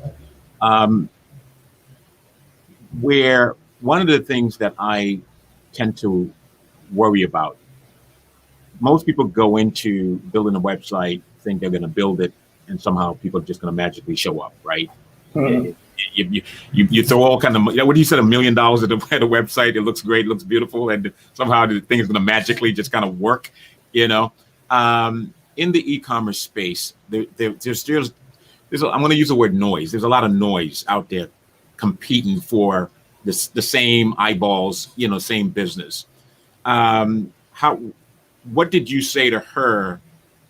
Where one of the things that I tend to worry about, most people go into building a website, think they're going to build it, and somehow people are just going to magically show up, right? Mm-hmm. You throw all kind of, what do you said, $1 million at a website? It looks great, it looks beautiful, and somehow the thing is going to magically just kind of work, In the e-commerce space, there's I'm going to use the word noise. There's a lot of noise out there competing for the same eyeballs, same business. What did you say to her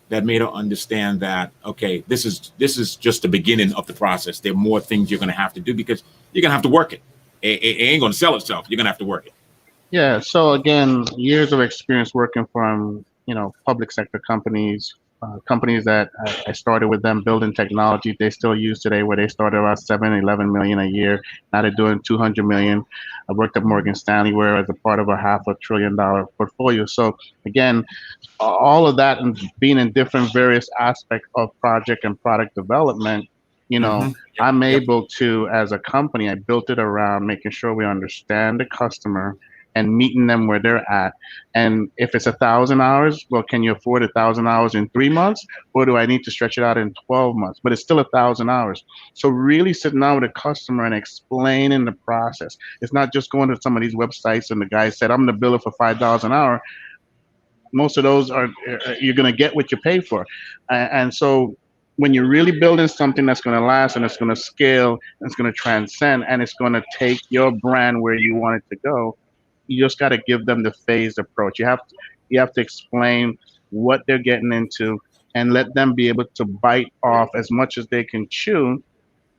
that made her understand that, okay, this is just the beginning of the process. There are more things you're going to have to do because you're going to have to work it. It ain't going to sell itself. You're going to have to work it. Yeah. So again, years of experience working from, public sector companies, companies that I started with them building technology they still use today, where they started about 11 million a year. Now they're doing 200 million. I worked at Morgan Stanley, where as a part of a $500 billion portfolio. So again, all of that and being in different various aspects of project and product development, I'm able to, as a company, I built it around making sure we understand the customer and meeting them where they're at. And if it's 1,000 hours, well, can you afford 1,000 hours in 3 months? Or do I need to stretch it out in 12 months? But it's still 1,000 hours. So really sitting down with a customer and explaining the process. It's not just going to some of these websites and the guy said, I'm going to bill it for $5 an hour. Most of those are, you're going to get what you pay for. And so when you're really building something that's going to last and it's going to scale, and it's going to transcend, and it's going to take your brand where you want it to go, you just got to give them the phased approach. You have to explain what they're getting into and let them be able to bite off as much as they can chew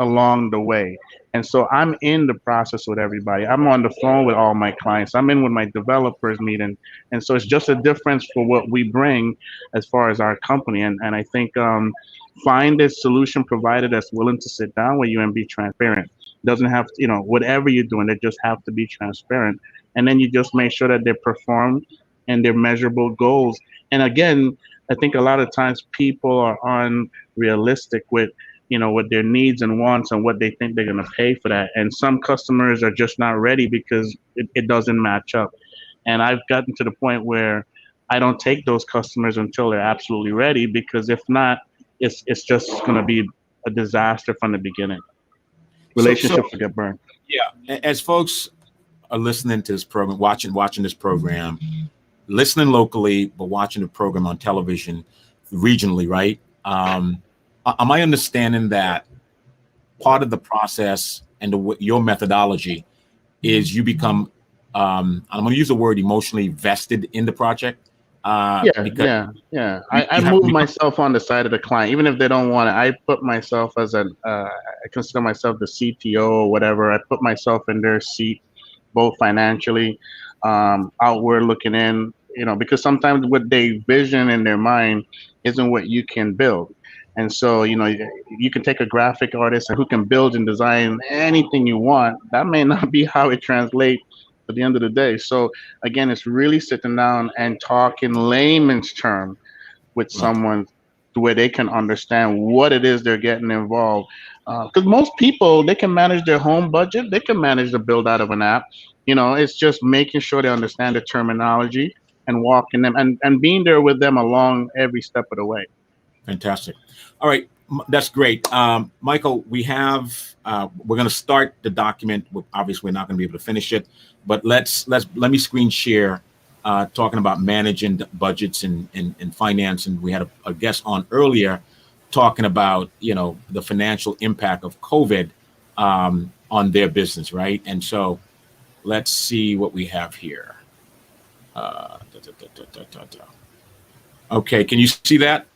along the way. And so I'm in the process with everybody. I'm on the phone with all my clients. I'm in with my developers meeting. And so it's just a difference for what we bring as far as our company. And I think find a solution provider that's willing to sit down with you and be transparent. Doesn't have to, whatever you're doing, they just have to be transparent. And then you just make sure that they perform and they're measurable goals. And again, I think a lot of times people are unrealistic with with their needs and wants and what they think they're going to pay for that. And some customers are just not ready because it doesn't match up. And I've gotten to the point where I don't take those customers until they're absolutely ready, because if not, it's just going to be a disaster from the beginning. Relationships will get burned. Yeah. As folks are listening to this program, watching this program, listening locally, but watching the program on television regionally, right? Am I understanding that part of the process and your methodology is you become, I'm going to use the word emotionally vested in the project? I move myself on the side of the client, even if they don't want it. I put myself as I consider myself the CTO or whatever. I put myself in their seat, both financially, outward looking in, because sometimes what they vision in their mind isn't what you can build. And so, you can take a graphic artist who can build and design anything you want. That may not be how it translates at the end of the day. So again, it's really sitting down and talking layman's term with someone where they can understand what it is they're getting involved. Because most people, they can manage their home budget. They can manage the build out of an app. It's just making sure they understand the terminology and walking them and being there with them along every step of the way. Fantastic. All right. That's great. Michael, we're going to start the document. Obviously, we're not going to be able to finish it, but let me screen share talking about managing budgets and finance. And we had a guest on earlier talking about, the financial impact of COVID on their business, right? And so let's see what we have here. Okay, can you see that?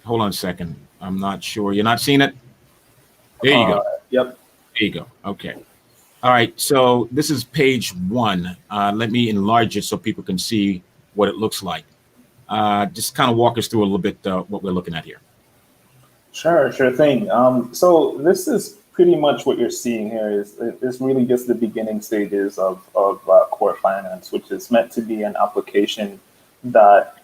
Hold on a second. I'm not sure. You're not seeing it? There you go. Yep. There you go. Okay. All right. So this is page 1. Let me enlarge it so people can see what it looks like. Just kind of walk us through a little bit what we're looking at here. Sure thing. So this is pretty much what you're seeing here is really just the beginning stages of Core Finance, which is meant to be an application that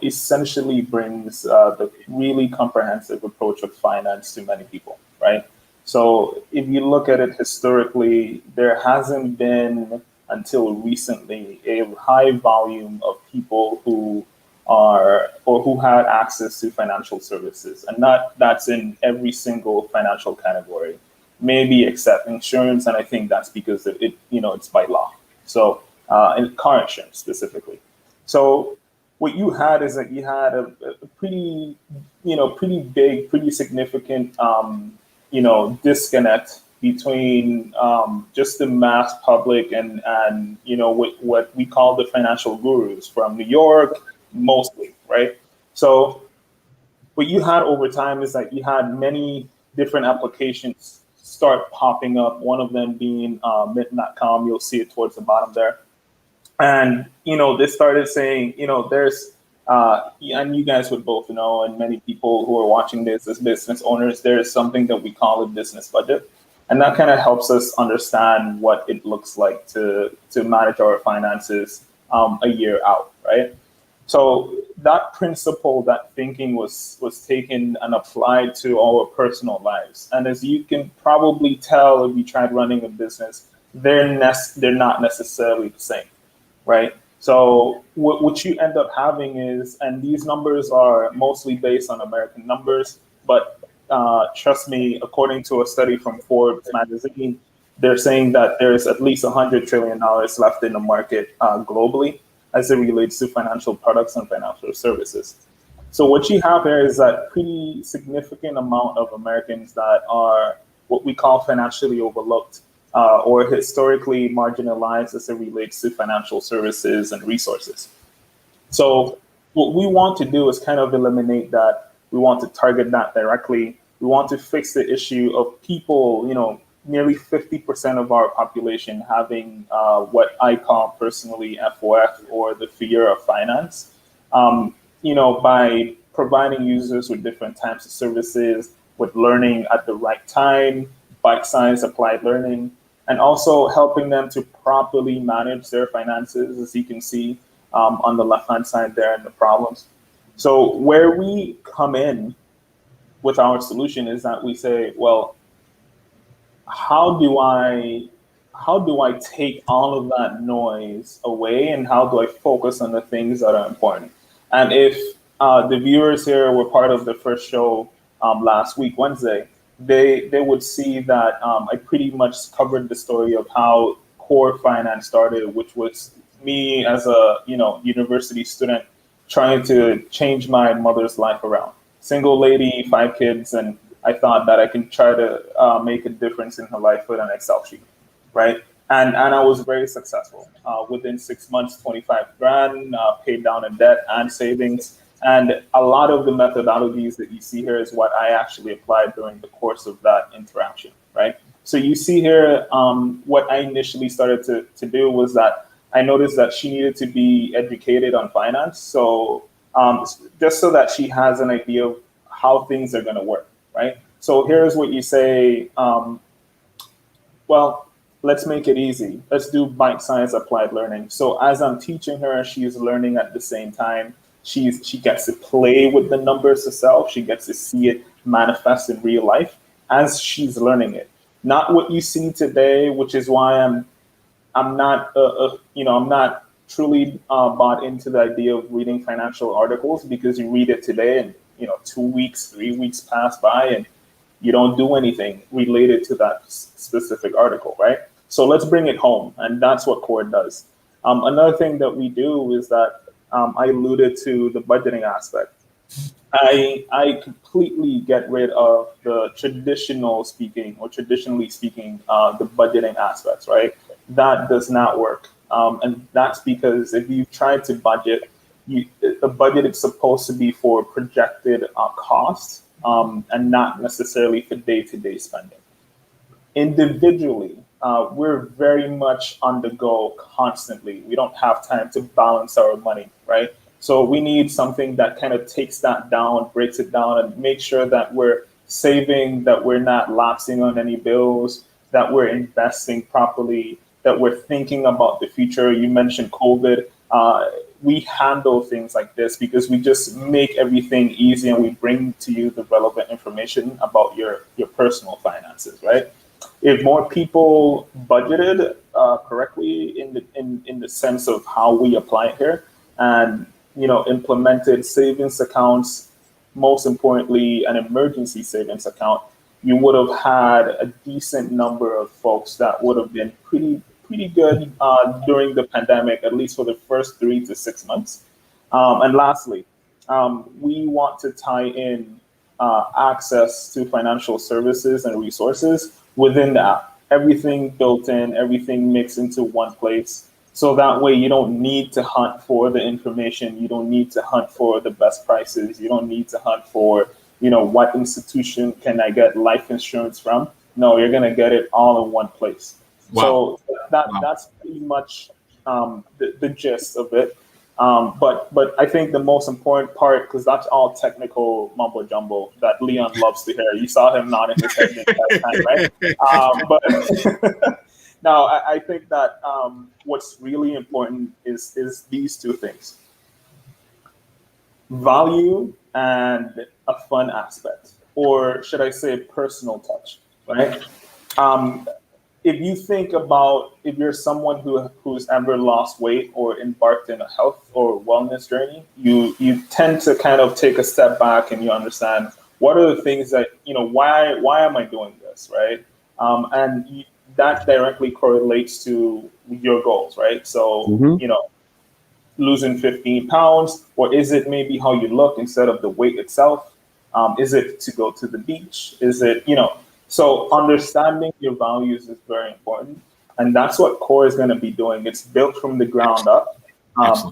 essentially brings the really comprehensive approach of finance to many people, right? So if you look at it historically, there hasn't been until recently a high volume of people who had access to financial services, and that's in every single financial category, maybe except insurance, and I think that's because it's by law. So in car insurance specifically. So what you had is that you had a pretty big, pretty significant, disconnect between just the mass public and what we call the financial gurus from New York, mostly, right? So what you had over time is that you had many different applications start popping up. One of them being Mint.com. You'll see it towards the bottom there. And, they started saying, there's, and you guys would both know, and many people who are watching this as business owners, there's something that we call a business budget. And that kind of helps us understand what it looks like to manage our finances a year out, right? So that principle, that thinking was taken and applied to our personal lives. And as you can probably tell, if you tried running a business, they're not necessarily the same. Right. So what you end up having is, and these numbers are mostly based on American numbers, but trust me, according to a study from Forbes magazine, they're saying that there's at least $100 trillion left in the market globally as it relates to financial products and financial services. So what you have here is that pretty significant amount of Americans that are what we call financially overlooked or historically marginalized as it relates to financial services and resources. So what we want to do is kind of eliminate that. We want to target that directly. We want to fix the issue of people, nearly 50% of our population having what I call personally FOF, or the fear of finance. By providing users with different types of services, with learning at the right time, bite-sized applied learning, and also helping them to properly manage their finances, as you can see on the left-hand side there in the problems. So where we come in with our solution is that we say, well, how do I take all of that noise away, and how do I focus on the things that are important? And if the viewers here were part of the first show last week, Wednesday, they would see that I pretty much covered the story of how Core Finance started, which was me as a university student trying to change my mother's life around. Single lady, 5 kids, and I thought that I can try to make a difference in her life with an Excel sheet, right? And I was very successful. Within 6 months, 25 grand, paid down in debt and savings. And a lot of the methodologies that you see here is what I actually applied during the course of that interaction, right? So you see here, what I initially started to do was that I noticed that she needed to be educated on finance. So just so that she has an idea of how things are gonna work, right? So here's what you say, well, let's make it easy. Let's do bite-sized applied learning. So as I'm teaching her, she's learning at the same time. She gets to play with the numbers herself. She gets to see it manifest in real life as she's learning it. Not what you see today, which is why I'm not truly bought into the idea of reading financial articles, because you read it today and 2 weeks, 3 weeks pass by and you don't do anything related to that specific article, right? So let's bring it home, and that's what Core does. Another thing that we do is that I alluded to the budgeting aspect. I completely get rid of the traditionally speaking, the budgeting aspects, right? That does not work. And that's because if you try to budget, a budget is supposed to be for projected costs and not necessarily for day-to-day spending. Individually, we're very much on the go constantly. We don't have time to balance our money, right? So we need something that kind of takes that down, breaks it down, and make sure that we're saving, that we're not lapsing on any bills, that we're investing properly, that we're thinking about the future. You mentioned COVID. We handle things like this because we just make everything easy and we bring to you the relevant information about your personal finances, right? If more people budgeted correctly in the sense of how we apply it here, and implemented savings accounts, most importantly an emergency savings account, you would have had a decent number of folks that would have been pretty good during the pandemic, at least for the first 3 to 6 months. And lastly, we want to tie in access to financial services and resources within the app. Everything built in, everything mixed into one place. So that way you don't need to hunt for the information. You don't need to hunt for the best prices. You don't need to hunt for, what institution can I get life insurance from? No, you're going to get it all in one place. Wow. So that's pretty much the gist of it. But I think the most important part, because that's all technical mumbo jumbo that Leon loves to hear. You saw him nodding his head that time, right? But now I think that what's really important is these two things: value and a fun aspect, or should I say personal touch, right? If you think about, if you're someone who's ever lost weight or embarked in a health or wellness journey, you tend to kind of take a step back and you understand what are the things that, why am I doing this, right? That directly correlates to your goals, right? So, losing 15 pounds, or is it maybe how you look instead of the weight itself? Is it to go to the beach? Is it, so understanding your values is very important. And that's what Core is going to be doing. It's built from the ground up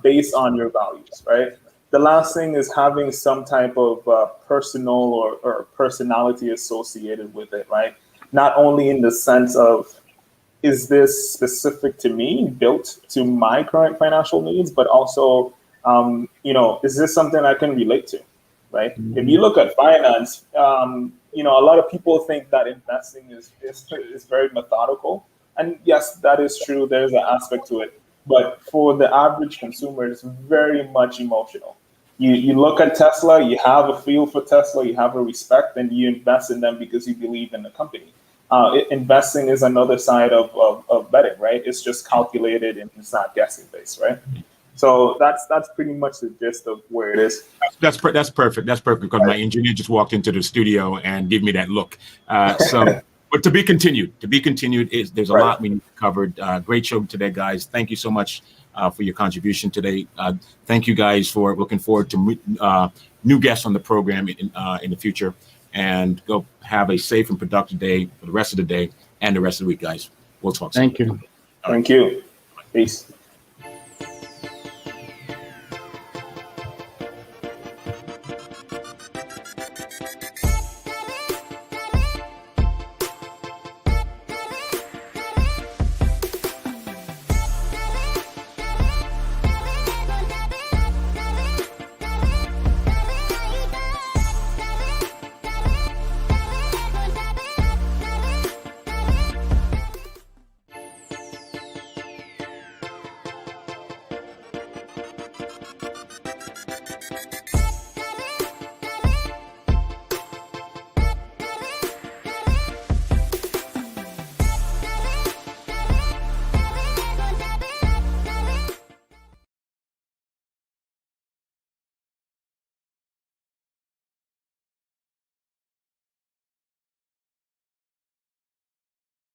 based on your values, right? The last thing is having some type of personal or personality associated with it, right? Not only in the sense of, is this specific to me, built to my current financial needs, but also, is this something I can relate to, right? Mm-hmm. If you look at finance, a lot of people think that investing is very methodical. And yes, that is true. There's an aspect to it. But for the average consumer, it's very much emotional. You look at Tesla, you have a feel for Tesla, you have a respect, and you invest in them because you believe in the company. Investing is another side of betting, right? It's just calculated and it's not guessing based, right? So that's pretty much the gist of where it is. That's perfect. That's perfect because my engineer just walked into the studio and gave me that look. But to be continued. There's a lot we covered. Great show today, guys. Thank you so much for your contribution today. Thank you guys for looking forward to new guests on the program in the future. And go have a safe and productive day for the rest of the day and the rest of the week, guys. We'll talk soon. Thank you. Thank you. Peace.